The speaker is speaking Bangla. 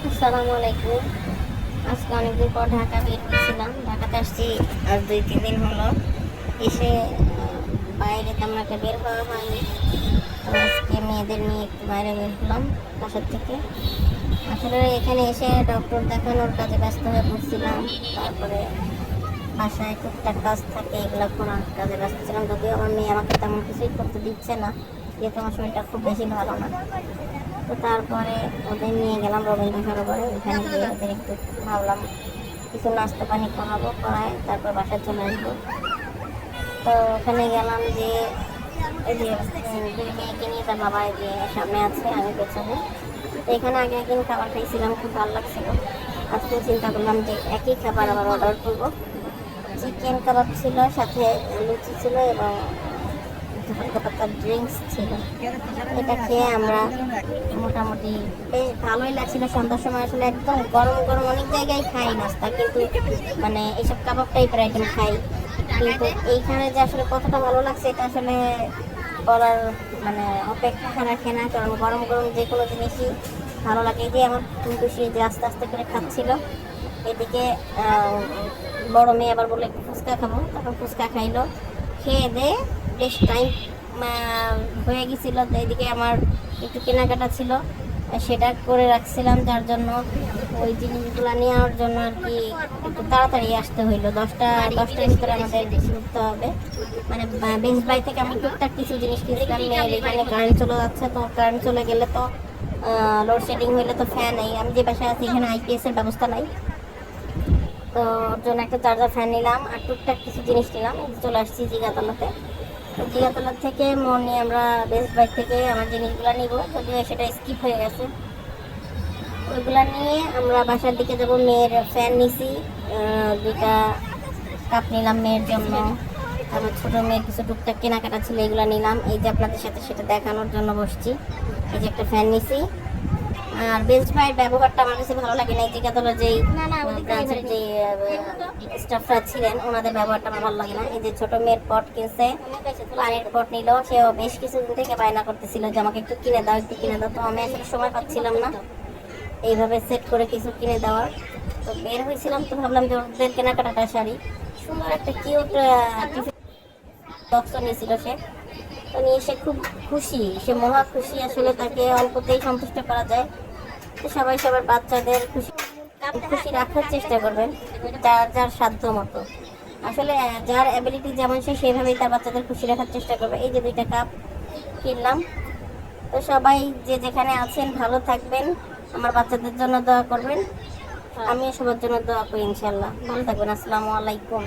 আসসালামু আলাইকুম। আজকে অনেকদিন পর ঢাকা বের হয়েছিলাম। ঢাকাতে আসছি আজ 2-3 দিন হলো। এসে বাইরে তেমন একটা বের হওয়া হয়নি। তো আজকে মেয়েদের নিয়ে একটু বাইরে বের হলাম বাসার থেকে। আসলে এখানে এসে ডক্টর দেখানোর কাজে ব্যস্ত হয়ে পড়ছিলাম। তারপরে বাসায় টুকটাক কাজ থাকে, এগুলো করার কাজে ব্যস্ত ছিলাম। যদিও আমার মেয়ে আমাকে তেমন কিছুই করতে দিচ্ছে না, যেহেতু আমার শরীরটা খুব বেশি ভালো না। তো তারপরে ওদের নিয়ে গেলাম রবীন্দ্র সরোবরে। ওখানে গিয়ে ওদের একটু ভাবলাম কিছু নাস্তা পানি করাবো, করায় তারপর বাসায় চলে আসবো। তো ওখানে গেলাম যে এই যে দুই মেয়েকে নিয়ে তার বাবা যে সামনে আছে, আমি পেছনে। তো এখানে আগে একদিন খাবার খাইছিলাম, খুব ভালো লাগছিল। আজকে চিন্তা করলাম যে একই খাবার আবার অর্ডার করবো। চিকেন কাবাব ছিল, সাথে লুচি ছিল এবং হালকা পাতলা ড্রিঙ্কস ছিল। এটা খেয়ে আমরা মোটামুটি বেশ ভালোই লাগছিল। সন্ধ্যার সময় আসলে একদম গরম গরম অনেক জায়গায় খাই নাস্তা, কিন্তু মানে এইসব কাবাব টাইপের আইটেম খাই, কিন্তু এইখানে যে আসলে কতটা ভালো লাগছে এটা আসলে বলার মানে অপেক্ষা রাখে না। কারণ গরম গরম যে কোনো জিনিসই ভালো লাগে। যে আমার কিন্তু সে যে আস্তে আস্তে করে খাচ্ছিল, এদিকে বড় মেয়ে আবার বলে একটু ফুচকা খাবো, তখন ফুচকা খাইলো। খেয়ে দিয়ে বেশ টাইম হয়ে গেছিল। তো এদিকে আমার একটু কেনাকাটা ছিল, সেটা করে রাখছিলাম, যার জন্য ওই জিনিসগুলো নেওয়ার জন্য আর কি একটু তাড়াতাড়ি আসতে হইলো। দশটার ভিতরে আমাদের ঢুকতে হবে। মানে বেস্ট বাই থেকে আমি টুকটাক কিছু জিনিস কিনছিলাম। মেয়ের এখানে কারেন্ট চলে যাচ্ছে, তো কারেন্ট চলে গেলে তো লোডশেডিং হইলে তো ফ্যান নেই। আমি যে বাসায় আছি এখানে আইপিএস এর ব্যবস্থা নাই, তো ওর জন্য একটা চার্জার ফ্যান নিলাম আর টুকটাক কিছু জিনিস নিলাম। চলে আসছি জিগাতলাতে। তো জিগাতলা থেকে মোড় নিয়ে আমরা বেস্ট বাই থেকে আমার জিনিসগুলো নিব, যদিও সেটা স্কিপ হয়ে গেছে। ওইগুলা নিয়ে আমরা বাসার দিকে যাব। মেয়ের ফ্যান নিছি, দুইটা কাপ নিলাম মেয়ের জন্য। তারপর ছোটো মেয়ের কিছু টুকটাক কেনাকাটা ছিল, এগুলো নিলাম। এই যে আপনাদের সাথে সেটা দেখানোর জন্য বসছি। এই যে একটা ফ্যান নিছি। আর বেস্ট বাইয়ের ব্যবহারটা আমার কাছে ভালো লাগে না। এই জিগাতলার যেই ব্রাঞ্চের যে স্টাফরা ছিলেন, ওনাদের ব্যবহারটা আমার ভালো লাগে না। এই যে ছোট মেয়ের পট কিনছে, পানির পট নিল। সেও বেশ কিছুদিন থেকে বায়না করতেছিল যে আমাকে একটু কিনে দাও, একটু কিনে দাও। তো আমি আসলে সময় পাচ্ছিলাম না এইভাবে সেট করে কিছু কিনে দেওয়ার। তো বের হয়েছিলাম, তো ভাবলাম যে ওদের কেনাকাটাটা সারি। সুন্দর একটা কিউট টিফিন বক্স নিয়েছিল সে। তো নিয়ে সে খুব খুশি, সে মহা খুশি। আসলে তাকে অল্পতেই সন্তুষ্ট করা যায়। তো সবাই সবার বাচ্চাদের খুশি খুশি রাখার চেষ্টা করবেন, যার যার সাধ্য মতো। আসলে যার অ্যাবিলিটি যেমন সে সেভাবেই তার বাচ্চাদের খুশি রাখার চেষ্টা করবে। এই যে দুইটা কাপ কিনলাম। তো সবাই যে যেখানে আছেন ভালো থাকবেন, আমার বাচ্চাদের জন্য দোয়া করবেন। আমিও সবার জন্য দোয়া করি। ইনশাল্লাহ ভালো থাকবেন। আসসালামু আলাইকুম।